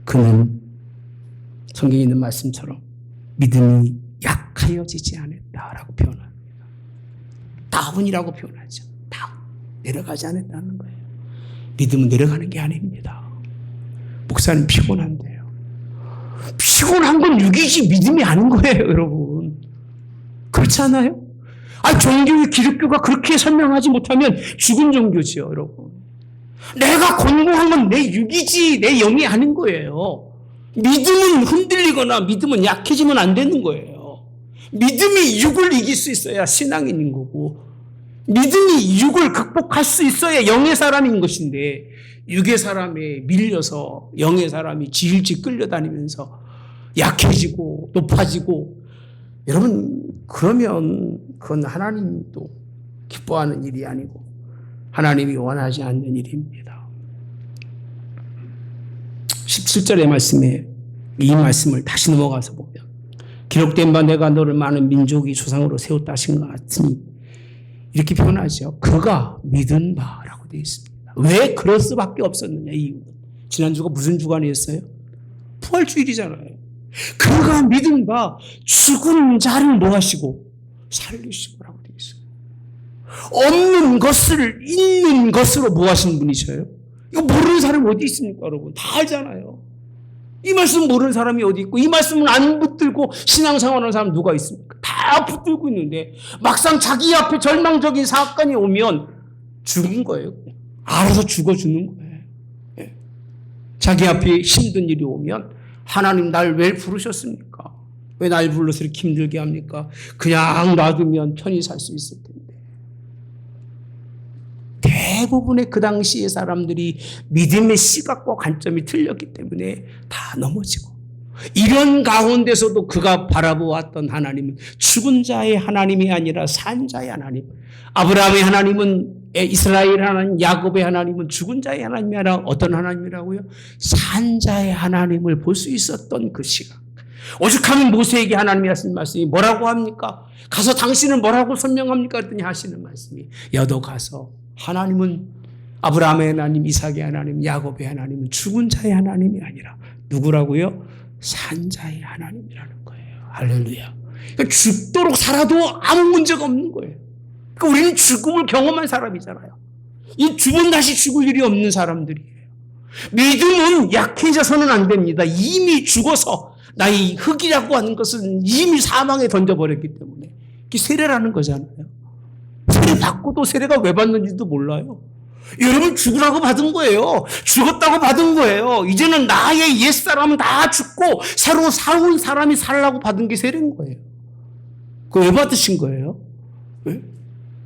그는 성경에 있는 말씀처럼 믿음이 약하여지지 않았다라고 표현합니다. 다운이라고 표현하죠. 다운. 내려가지 않았다는 거예요. 믿음은 내려가는 게 아닙니다. 목사님 피곤한데요. 피곤한 건 육이지 믿음이 아닌 거예요, 여러분. 그렇지 않아요? 종교의 기독교가 그렇게 설명하지 못하면 죽은 종교지요, 여러분. 내가 권고한 건 내 육이지 내 영이 아닌 거예요. 믿음은 흔들리거나 믿음은 약해지면 안 되는 거예요. 믿음이 육을 이길 수 있어야 신앙이 있는 거고, 믿음이 육을 극복할 수 있어야 영의 사람인 것인데, 육의 사람에 밀려서 영의 사람이 질질 끌려다니면서 약해지고 높아지고, 여러분 그러면 그건 하나님도 기뻐하는 일이 아니고 하나님이 원하지 않는 일입니다. 17절의 말씀에 이 말씀을 다시 넘어가서 보면, 기록된 바 내가 너를 많은 민족이 조상으로 세웠다 하신 것 같으니, 이렇게 표현하죠. 그가 믿은 바라고 되어 있습니다. 왜 그럴 수밖에 없었느냐, 이유는. 지난주가 무슨 주간이었어요? 부활주일이잖아요. 그가 믿은 바 죽은 자를 뭐 하시고 살리시고라고 되어 있어요. 없는 것을 있는 것으로 뭐 하시는 분이셔요? 이거 모르는 사람이 어디 있습니까, 여러분? 다 알잖아요. 이 말씀 모르는 사람이 어디 있고, 이 말씀은 안 붙들고 신앙생활하는 사람 누가 있습니까? 다 붙들고 있는데 막상 자기 앞에 절망적인 사건이 오면 죽은 거예요. 알아서 죽어 죽는 거예요. 예. 자기 앞에 힘든 일이 오면 하나님 날 왜 부르셨습니까? 왜 날 불러서 이렇게 힘들게 합니까? 그냥 놔두면 편히 살 수 있을 텐데. 대부분의 그 당시의 사람들이 믿음의 시각과 관점이 틀렸기 때문에 다 넘어지고, 이런 가운데서도 그가 바라보았던 하나님은 죽은 자의 하나님이 아니라 산 자의 하나님, 아브라함의 하나님은, 이스라엘 하나님, 야곱의 하나님은 죽은 자의 하나님이 아니라 어떤 하나님이라고요? 산 자의 하나님을 볼 수 있었던 그 시각. 오죽하면 모세에게 하나님이 하신 말씀이 뭐라고 합니까? 가서 당신은 뭐라고 설명합니까? 그랬더니 하시는 말씀이, 여도 가서 하나님은 아브라함의 하나님, 이삭의 하나님, 야곱의 하나님은 죽은 자의 하나님이 아니라 누구라고요? 산 자의 하나님이라는 거예요. 할렐루야. 그러니까 죽도록 살아도 아무 문제가 없는 거예요. 그러니까 우리는 죽음을 경험한 사람이잖아요. 이 죽은 다시 죽을 일이 없는 사람들이에요. 믿음은 약해져서는 안 됩니다. 이미 죽어서 나의 흙이라고 하는 것은 이미 사망에 던져버렸기 때문에 이게 세례라는 거잖아요. 세례 받고도 세례가 왜 받는지도 몰라요. 여러분 죽으라고 받은 거예요. 죽었다고 받은 거예요. 이제는 나의 옛사람은 다 죽고 새로 살아온 사람이 살라고 받은 게 세례인 거예요. 그거 왜 받으신 거예요? 왜?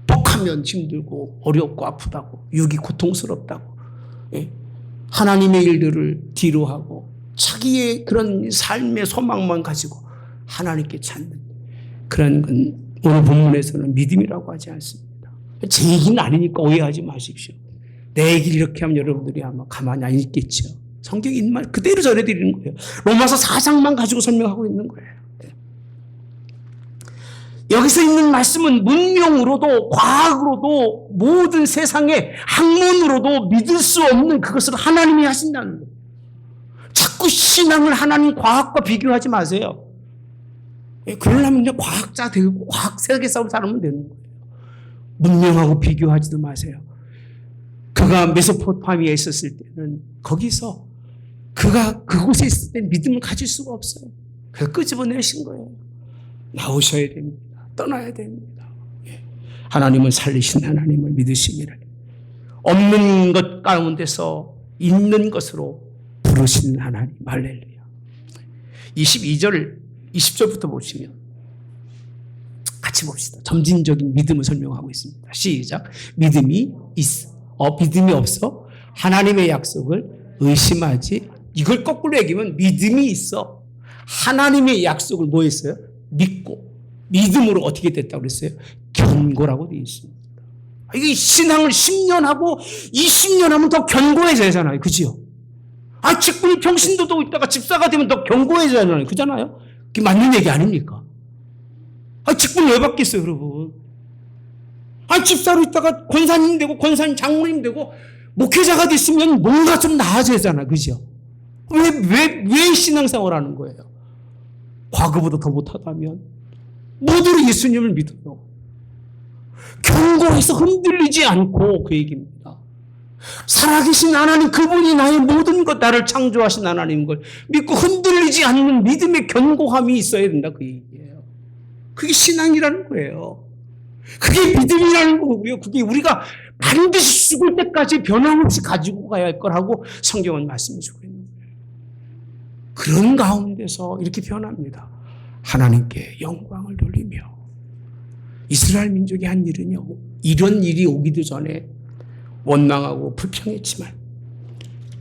독하면 힘들고 어렵고 아프다고, 육이 고통스럽다고, 하나님의 일들을 뒤로 하고 자기의 그런 삶의 소망만 가지고 하나님께 찾는 그런 건 오늘 본문에서는 믿음이라고 하지 않습니다. 제 얘기는 아니니까 오해하지 마십시오. 내 얘기를 이렇게 하면 여러분들이 아마 가만히 안 있겠죠. 성경에 있는 말 그대로 전해드리는 거예요. 로마서 4장만 가지고 설명하고 있는 거예요. 여기서 있는 말씀은 문명으로도 과학으로도 모든 세상의 학문으로도 믿을 수 없는 그것을 하나님이 하신다는 거예요. 자꾸 신앙을 하나님 과학과 비교하지 마세요. 그러려면 그냥 과학자 되고 과학 세계에서 살면 되는 거예요. 문명하고 비교하지도 마세요. 그가 메소포타미아에 있었을 때는 거기서 그가 그곳에 있을 때 믿음을 가질 수가 없어요. 그래서 끄집어내신 거예요. 나오셔야 됩니다. 떠나야 됩니다. 하나님은 살리신 하나님을 믿으시기를, 없는 것 가운데서 있는 것으로 부르신 하나님. 할렐루야. 22절 20절부터 보시면 같이 봅시다. 점진적인 믿음을 설명하고 있습니다. 시작. 믿음이 있어. 믿음이 없어 하나님의 약속을 의심하지. 이걸 거꾸로 얘기하면 믿음이 있어 하나님의 약속을 뭐 했어요? 믿고 믿음으로 어떻게 됐다고 그랬어요? 견고라고 되어 있습니다. 이게 신앙을 10년 하고 20년 하면 더 견고해져야잖아요. 그지요? 직분이 평신도도 있다가 집사가 되면 더 견고해져야잖아요. 그잖아요? 그게 맞는 얘기 아닙니까? 직분 왜 받겠어요, 여러분? 집사로 있다가 권사님 되고 권사님 장로님 되고 목회자가 됐으면 뭔가 좀 나아져야잖아. 그죠? 왜 신앙생활 하는 거예요? 과거보다 더 못하다면 모두를 예수님을 믿어요. 견고해서 흔들리지 않고 그 얘기입니다. 살아계신 하나님, 그분이 나의 모든 것, 나를 창조하신 하나님인 걸 믿고 흔들리지 않는 믿음의 견고함이 있어야 된다. 그 얘기예요. 그게 신앙이라는 거예요. 그게 믿음이라는 거고요. 그게 우리가 반드시 죽을 때까지 변함없이 가지고 가야 할 거라고 성경은 말씀해 주고 있는 거예요. 그런 가운데서 이렇게 변합니다. 하나님께 영광을 돌리며. 이스라엘 민족이 한 일은요, 이런 일이 오기도 전에 원망하고 불평했지만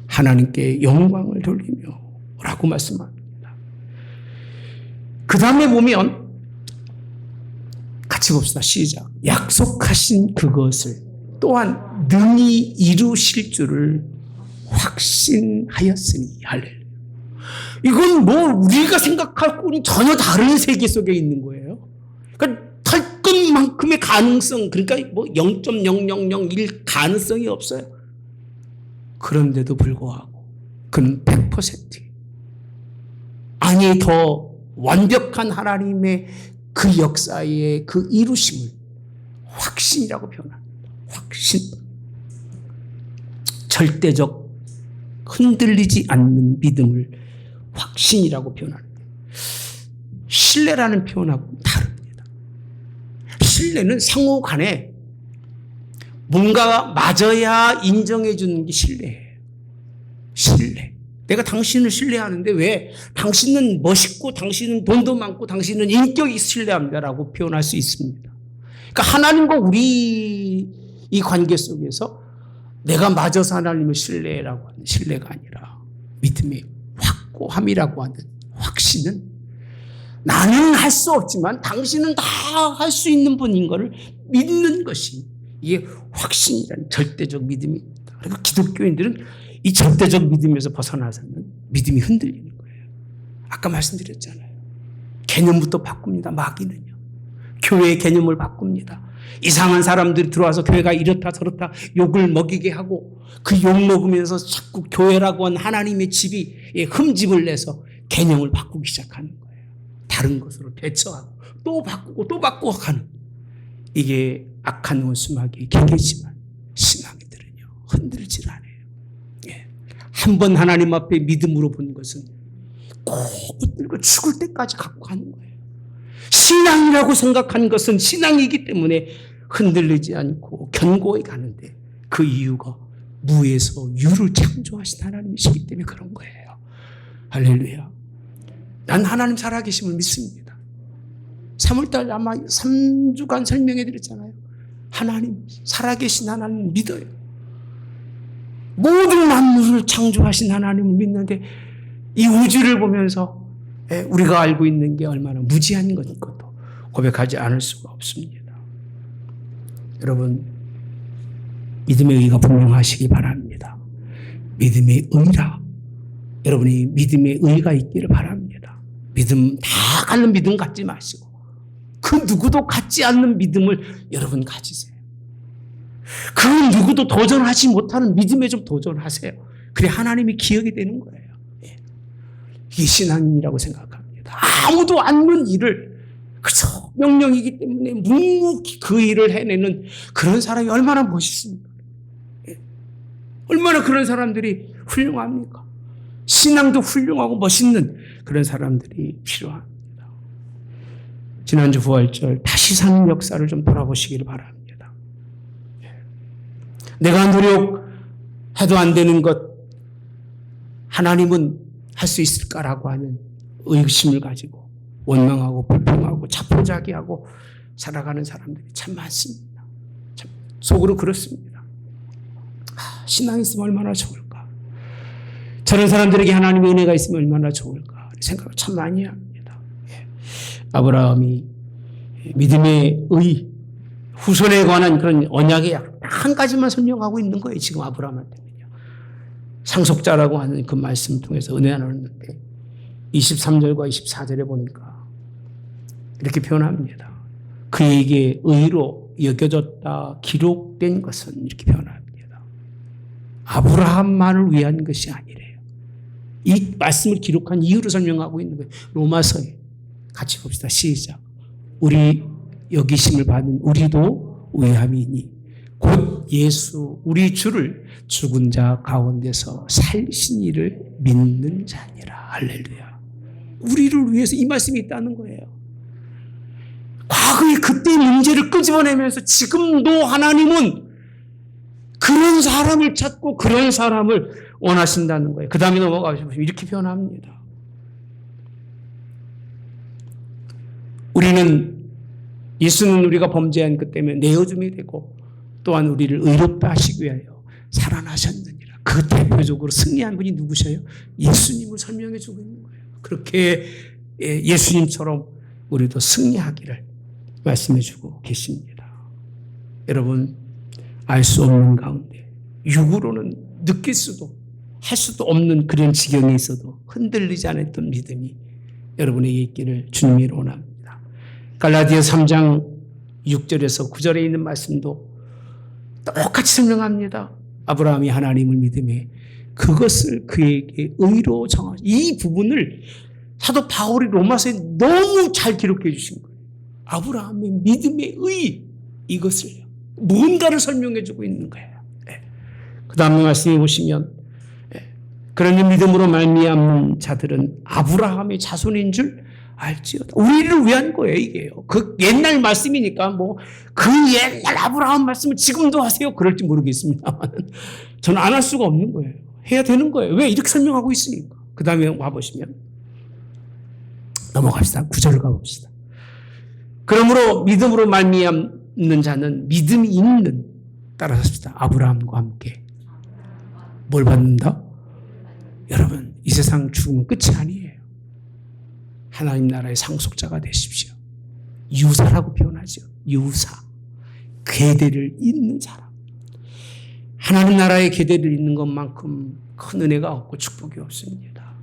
하나님께 영광을 돌리며 라고 말씀합니다. 그 다음에 보면 같이 봅시다. 시작. 약속하신 그것을 또한 능히 이루실 줄을 확신하였으니. 할렐루야. 이건 뭐 우리가 생각하고는 전혀 다른 세계 속에 있는 거예요. 그러니까 탈 것만큼의 가능성, 그러니까 뭐 0.0001 가능성이 없어요. 그런데도 불구하고 그는 100% 아니 더 완벽한 하나님의 그 역사의 그 이루심을 확신이라고 표현합니다. 확신. 절대적 흔들리지 않는 믿음을 확신이라고 표현합니다. 신뢰라는 표현하고 다릅니다. 신뢰는 상호 간에 뭔가 맞아야 인정해 주는 게 신뢰예요. 신뢰. 내가 당신을 신뢰하는데 왜? 당신은 멋있고 당신은 돈도 많고 당신은 인격이 신뢰합니다라고 표현할 수 있습니다. 그러니까 하나님과 우리 이 관계 속에서 내가 맞아서 하나님을 신뢰라고 하는 신뢰가 아니라 믿음의 확고함이라고 하는 확신은 나는 할 수 없지만 당신은 다 할 수 있는 분인 것을 믿는 것이 이게 확신이라는 절대적 믿음입니다. 그리고 기독교인들은 이 절대적 믿음에서 벗어나서는 믿음이 흔들리는 거예요. 아까 말씀드렸잖아요. 개념부터 바꿉니다. 마귀는요. 교회의 개념을 바꿉니다. 이상한 사람들이 들어와서 교회가 이렇다 저렇다 욕을 먹이게 하고 그 욕 먹으면서 자꾸 교회라고 한 하나님의 집이 흠집을 내서 개념을 바꾸기 시작하는 거예요. 다른 것으로 대처하고 또 바꾸고 또 바꾸고 하는 이게 악한 원수마귀의 계계지만 신앙인들은요 흔들질 않아요. 한 번 하나님 앞에 믿음으로 본 것은 꼭 붙들고 죽을 때까지 갖고 가는 거예요. 신앙이라고 생각한 것은 신앙이기 때문에 흔들리지 않고 견고히 가는데 그 이유가 무에서 유를 창조하신 하나님이시기 때문에 그런 거예요. 할렐루야. 난 하나님 살아계심을 믿습니다. 3월달 아마 3주간 설명해 드렸잖아요. 하나님, 살아계신 하나님 믿어요. 모든 만물을 창조하신 하나님을 믿는데 이 우주를 보면서 우리가 알고 있는 게 얼마나 무지한 것인 것도 고백하지 않을 수가 없습니다. 여러분, 믿음의 의가 분명하시기 바랍니다. 믿음의 의라. 여러분이 믿음의 의가 있기를 바랍니다. 믿음 다 갖는 믿음 갖지 마시고 그 누구도 갖지 않는 믿음을 여러분 가지세요. 그 누구도 도전하지 못하는 믿음에 좀 도전하세요. 그래 하나님이 기억이 되는 거예요. 이게 신앙이라고 생각합니다. 아무도 않는 일을 그저 명령이기 때문에 묵묵히 그 일을 해내는 그런 사람이 얼마나 멋있습니까? 얼마나 그런 사람들이 훌륭합니까? 신앙도 훌륭하고 멋있는 그런 사람들이 필요합니다. 지난주 부활절 다시 사는 역사를 좀 돌아보시기를 바랍니다. 내가 노력해도 안 되는 것 하나님은 할 수 있을까라고 하는 의심을 가지고 원망하고 불평하고 자포자기하고 살아가는 사람들이 참 많습니다. 참 속으로 그렇습니다. 신앙이 있으면 얼마나 좋을까. 저런 사람들에게 하나님의 은혜가 있으면 얼마나 좋을까 생각을 참 많이 합니다. 아브라함이 믿음의 의 후손에 관한 그런 언약의 한 가지만 설명하고 있는 거예요. 지금 아브라함한테는요. 상속자라고 하는 그 말씀을 통해서 은혜 나누는데 23절과 24절에 보니까 이렇게 표현합니다. 그에게 의로 여겨졌다 기록된 것은 이렇게 표현합니다. 아브라함만을 위한 것이 아니래요. 이 말씀을 기록한 이유를 설명하고 있는 거예요. 로마서에 같이 봅시다. 시작. 우리 여기심을 받은 우리도 위함이니 곧 예수 우리 주를 죽은 자 가운데서 살리신 이를 믿는 자니라. 할렐루야. 우리를 위해서 이 말씀이 있다는 거예요. 과거의 그때의 문제를 끄집어내면서 지금도 하나님은 그런 사람을 찾고 그런 사람을 원하신다는 거예요. 그 다음에 넘어가시면 이렇게 표현합니다. 예수는 우리가 범죄한 것 때문에 내어줌이 되고 또한 우리를 의롭다 하시기 위하여 살아나셨느니라. 그 대표적으로 승리한 분이 누구셔요? 예수님을 설명해 주고 있는 거예요. 그렇게 예수님처럼 우리도 승리하기를 말씀해 주고 계십니다. 여러분, 알 수 없는 가운데 육으로는 느낄 수도 할 수도 없는 그런 지경에 있어도 흔들리지 않았던 믿음이 여러분에게 있기를 주님이 원합니다. 갈라디아 3장 6절에서 9절에 있는 말씀도 똑같이 설명합니다. 아브라함이 하나님을 믿음에 그것을 그에게 의로 정하시. 이 부분을 사도 바울이 로마서에 너무 잘 기록해 주신 거예요. 아브라함의 믿음의 의, 이것을요. 뭔가를 설명해 주고 있는 거예요. 그 다음에 말씀해 보시면 그러니 믿음으로 말미암는 자들은 아브라함의 자손인 줄 알지어다. 우리를 위한 거예요, 이게요. 그 옛날 말씀이니까 그 옛날 아브라함 말씀을 지금도 하세요. 그럴지 모르겠습니다만 저는 안 할 수가 없는 거예요. 해야 되는 거예요. 왜? 이렇게 설명하고 있으니까. 그 다음에 와보시면 넘어갑시다. 9절 가봅시다. 그러므로 믿음으로 말미암는 자는 믿음이 있는, 따라서 합시다. 아브라함과 함께 뭘 받는다? 여러분, 이 세상 죽으면 끝이 아니에요. 하나님 나라의 상속자가 되십시오. 유사라고 표현하죠. 유사. 계대를 잇는 사람. 하나님 나라의 계대를 잇는 것만큼 큰 은혜가 없고 축복이 없습니다.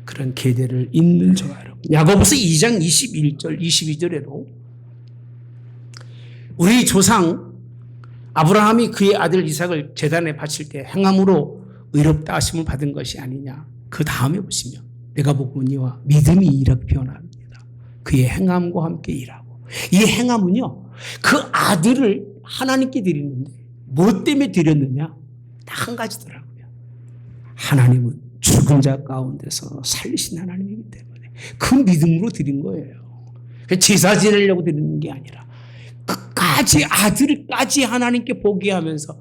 그런 계대를 잇는 저와 여러분. 야고보서 2장 21절, 22절에도 우리 조상 아브라함이 그의 아들 이삭을 제단에 바칠 때 행함으로 의롭다 하심을 받은 것이 아니냐. 그 다음에 보시면 내가 복음이와 믿음이 이라고 표현합니다. 그의 행함과 함께 일하고. 이 행함은요, 그 아들을 하나님께 드리는데 뭐 때문에 드렸느냐? 딱 한 가지더라고요. 하나님은 죽은 자 가운데서 살리신 하나님이기 때문에 그 믿음으로 드린 거예요. 제사 지내려고 드리는 게 아니라 끝까지 아들까지 하나님께 보게 하면서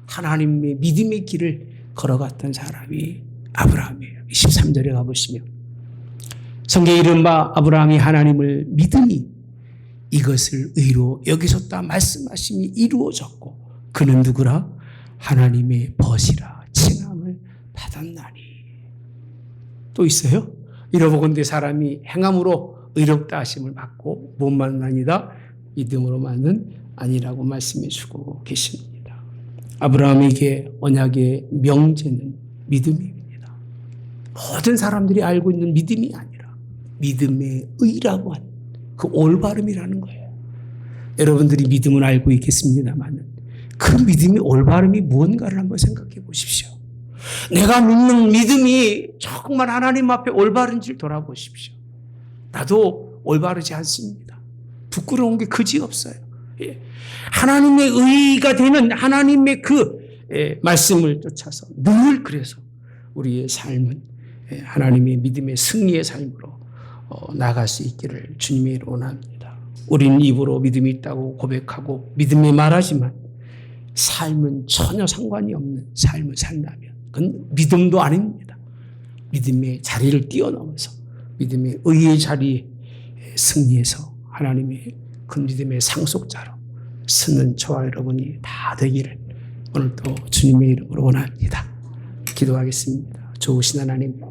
하나님의 믿음의 길을 걸어갔던 사람이 아브라함이에요. 23절에 가보시면 성경에 이른 바 아브라함이 하나님을 믿으니 이것을 의로 여기셨다 말씀하심이 이루어졌고 그는 누구라? 하나님의 벗이라 칭함을 받았나니. 또 있어요? 이러보건대 사람이 행함으로 의롭다 하심을 받고 몸만은 아니다 믿음으로만은 아니라고 말씀해 주고 계십니다. 아브라함에게 언약의 명제는 믿음입니다. 모든 사람들이 알고 있는 믿음이 아니라 믿음의 의라고 하는 그 올바름이라는 거예요. 여러분들이 믿음을 알고 있겠습니다만 그 믿음의 올바름이 무언가를 한번 생각해 보십시오. 내가 믿는 믿음이 정말 하나님 앞에 올바른지를 돌아보십시오. 나도 올바르지 않습니다. 부끄러운 게 그지없어요. 하나님의 의가 되는 하나님의 그 말씀을 쫓아서 늘 그래서 우리의 삶은 하나님의 믿음의 승리의 삶으로 나아갈 수 있기를 주님이 원합니다. 우리는 입으로 믿음이 있다고 고백하고 믿음에 말하지만 삶은 전혀 상관이 없는 삶을 산다면 그건 믿음도 아닙니다. 믿음의 자리를 뛰어넘어서 믿음의 의의 자리에 승리해서 하나님의 그 믿음의 상속자로 쓰는 저와 여러분이 다 되기를 오늘도 주님의 이름으로 원합니다. 기도하겠습니다. 좋으신 하나님,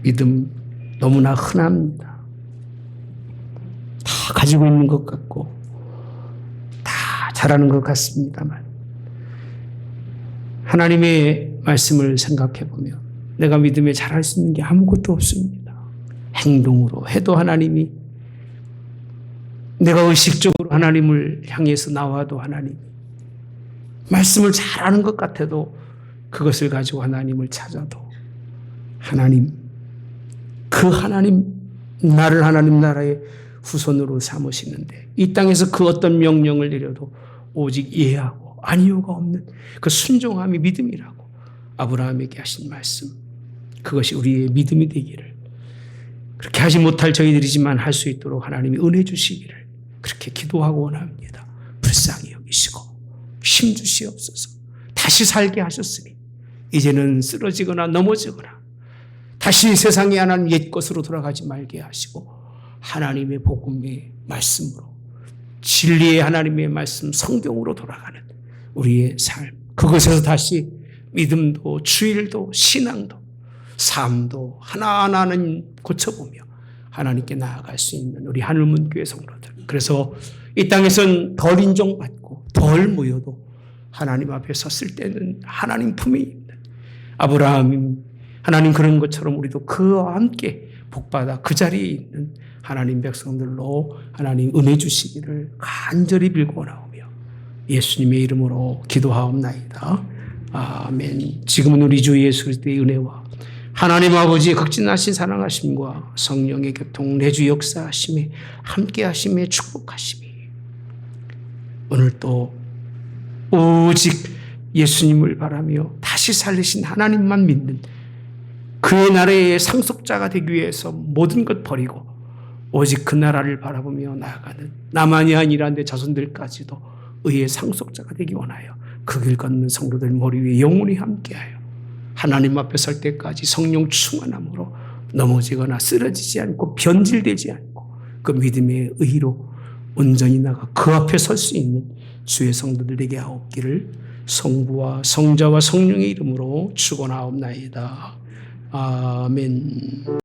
믿음 너무나 흔합니다. 다 가지고 있는 것 같고 다 잘하는 것 같습니다만 하나님의 말씀을 생각해 보면 내가 믿음에 잘할 수 있는 게 아무것도 없습니다. 행동으로 해도 하나님이 내가 의식적으로 하나님을 향해서 나와도 하나님 말씀을 잘하는 것 같아도 그것을 가지고 하나님을 찾아도 하나님, 그 하나님, 나를 하나님 나라의 후손으로 삼으시는데 이 땅에서 그 어떤 명령을 내려도 오직 예하고 아니요가 없는 그 순종함이 믿음이라고 아브라함에게 하신 말씀, 그것이 우리의 믿음이 되기를, 그렇게 하지 못할 저희들이지만 할 수 있도록 하나님이 은혜 주시기를 그렇게 기도하고 원합니다. 불쌍히 여기시고 힘 주시옵소서. 다시 살게 하셨으니 이제는 쓰러지거나 넘어지거나 다시 세상에 하나님 옛 것으로 돌아가지 말게 하시고 하나님의 복음의 말씀으로, 진리의 하나님의 말씀 성경으로 돌아가는 우리의 삶, 그것에서 다시 믿음도 주일도 신앙도 삶도 하나하나는 고쳐보며 하나님께 나아갈 수 있는 우리 하늘문교회 성도들, 그래서 이 땅에선 덜 인정받고 덜 모여도 하나님 앞에 섰을 때는 하나님 품에 있는 아브라함, 하나님 그런 것처럼 우리도 그와 함께 복받아 그 자리에 있는 하나님 백성들로 하나님 은혜 주시기를 간절히 빌고 나오며 예수님의 이름으로 기도하옵나이다. 아멘. 지금은 우리 주 예수 그리스도의 은혜와 하나님 아버지의 극진하신 사랑하심과 성령의 교통 내주 역사하심에 함께하심에 축복하심이 오늘 또 오직 예수님을 바라며 다시 살리신 하나님만 믿는 그의 나라의 상속자가 되기 위해서 모든 것 버리고 오직 그 나라를 바라보며 나아가는 나만이 아니라 내 자손들까지도 의의 상속자가 되기 원하여 그 길 걷는 성도들 머리 위에 영원히 함께하여 하나님 앞에 설 때까지 성령 충만함으로 넘어지거나 쓰러지지 않고 변질되지 않고 그 믿음의 의로 온전히 나가 그 앞에 설 수 있는 주의 성도들 되게 하옵기를 성부와 성자와 성령의 이름으로 축원하옵나이다. 아멘.